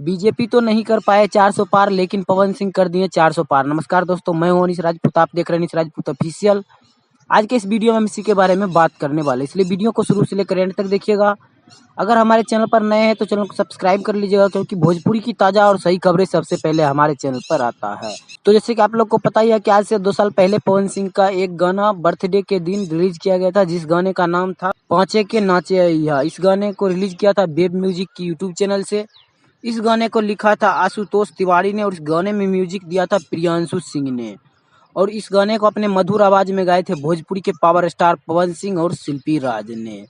BJP तो नहीं कर पाए 400 पार, लेकिन पवन सिंह कर दिए 400 पार। नमस्कार दोस्तों, मैं हूं अनीश राजपूत, आप देख रहे हैं अनीश राजपूत ऑफिशियल। आज के इस वीडियो में हम इसी के बारे में बात करने वाले, इसलिए वीडियो को शुरू से लेकर एंड तक देखिएगा। अगर हमारे चैनल पर नए हैं तो चैनल को सब्सक्राइब कर लीजिएगा, क्योंकि भोजपुरी की ताज़ा और सही खबरें सबसे पहले हमारे चैनल पर आता है। तो जैसे कि आप लोग को पता ही है कि आज से 2 साल पहले पवन सिंह का एक गाना बर्थडे के दिन रिलीज किया गया था, जिस गाने का नाम था पांचे के नाचे अइहा। इस गाने को रिलीज किया था वेब म्यूजिक की यूट्यूब चैनल से। इस गाने को लिखा था आशुतोष तिवारी ने और इस गाने में म्यूजिक दिया था प्रियांशु सिंह ने। और इस गाने को अपने मधुर आवाज में गाए थे भोजपुरी के पावर स्टार पवन सिंह और शिल्पी राज ने।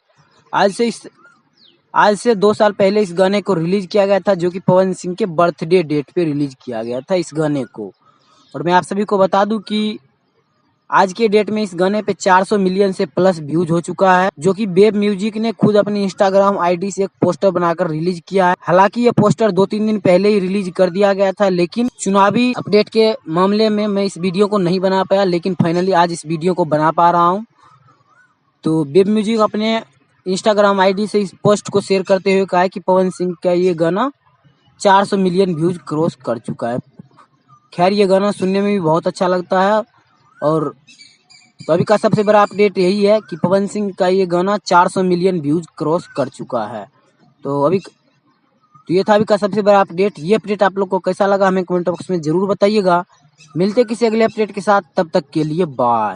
आज से 2 साल पहले इस गाने को रिलीज किया गया था, जो कि पवन सिंह के बर्थडे डेट पे रिलीज किया गया था इस गाने को। और मैं आप सभी को बता दूं कि आज के डेट में इस गाने पे 400 मिलियन से प्लस व्यूज हो चुका है, जो कि वेब म्यूजिक ने खुद अपनी इंस्टाग्राम आईडी से एक पोस्टर बनाकर रिलीज किया है। हालांकि ये पोस्टर 2-3 दिन पहले ही रिलीज कर दिया गया था, लेकिन चुनावी अपडेट के मामले में मैं इस वीडियो को नहीं बना पाया, लेकिन फाइनली आज इस वीडियो को बना पा रहा हूँ। तो वेब म्यूजिक अपने इंस्टाग्राम आईडी से इस पोस्ट को शेयर करते हुए कहा है कि पवन सिंह का ये गाना 400 मिलियन व्यूज क्रॉस कर चुका है। खैर, ये गाना सुनने में भी बहुत अच्छा लगता है। और तो अभी का सबसे बड़ा अपडेट यही है कि पवन सिंह का ये गाना 400 मिलियन व्यूज क्रॉस कर चुका है। तो ये था अभी का सबसे बड़ा अपडेट। ये अपडेट आप लोग को कैसा लगा हमें कमेंट बॉक्स में जरूर बताइएगा। मिलते किसी अगले अपडेट के साथ, तब तक के लिए बाय।